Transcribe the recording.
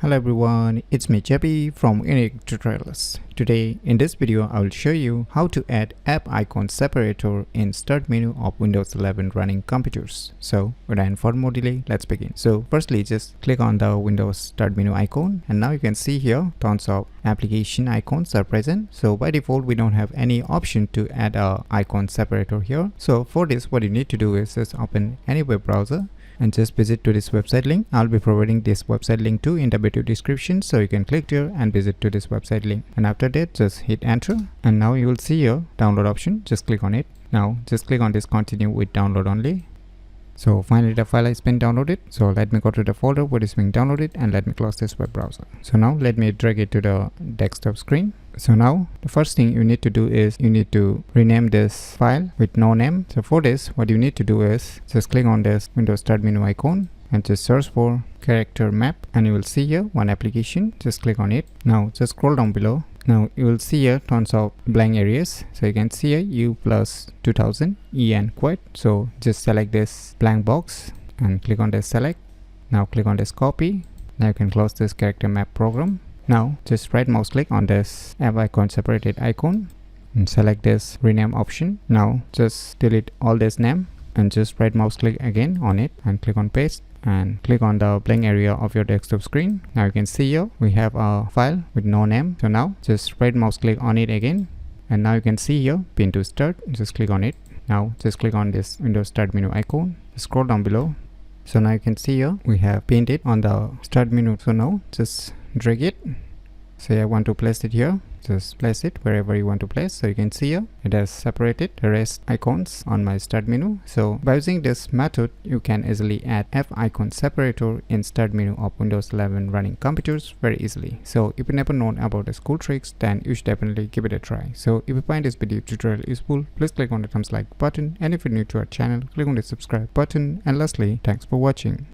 Hello everyone, it's me JP from UniqueTutorials. Today in this video I will show you how to add App Icon Separator in Start menu of Windows 11 running computers. So without further more delay, let's begin. So firstly, just click on the Windows Start menu icon, and now you can see here tons of application icons are present. So by default we don't have any option to add a icon separator here. So for this, what you need to do is just open any web browser and just visit to this website link. I'll be providing this website link too in the video description, so you can click here and visit to this website link, and after that just hit enter, and now you will see your download option. Just click on it. Now just click on this continue with download only. So finally the file has been downloaded. So let me go to the folder where it's being downloaded and let me close this web browser. So now let me drag it to the desktop screen. So now the first thing you need to do is you need to rename this file with no name. So for this, what you need to do is just click on this Windows Start menu icon and just search for character map, and you will see here one application. Just click on it. Now just scroll down below. Now you will see here tons of blank areas. So you can see here U plus 2000 E and quit. So just select this blank box and click on this select. Now click on this copy. Now you can close this character map program. Now just right mouse click on this App Icon Separated icon and select this rename option. Now just delete all this name and just right mouse click again on it and click on paste and click on the blank area of your desktop screen. Now you can see here we have a file with no name. So now just right mouse click on it again, and now you can see here pin to start. Just click on it. Now just click on this Windows Start menu icon, scroll down below. So now you can see here we have pinned it on the start menu. So now just drag it. Say I want to place it here, just place it wherever you want to place. So you can see here it has separated the rest icons on my start menu. So by using this method you can easily add App Icon Separator in start menu of Windows 11 running computers very easily. So if you never known about the cool tricks, then you should definitely give it a try. So if you find this video tutorial useful, please click on the thumbs like button, and if you're new to our channel, click on the subscribe button, and lastly, thanks for watching.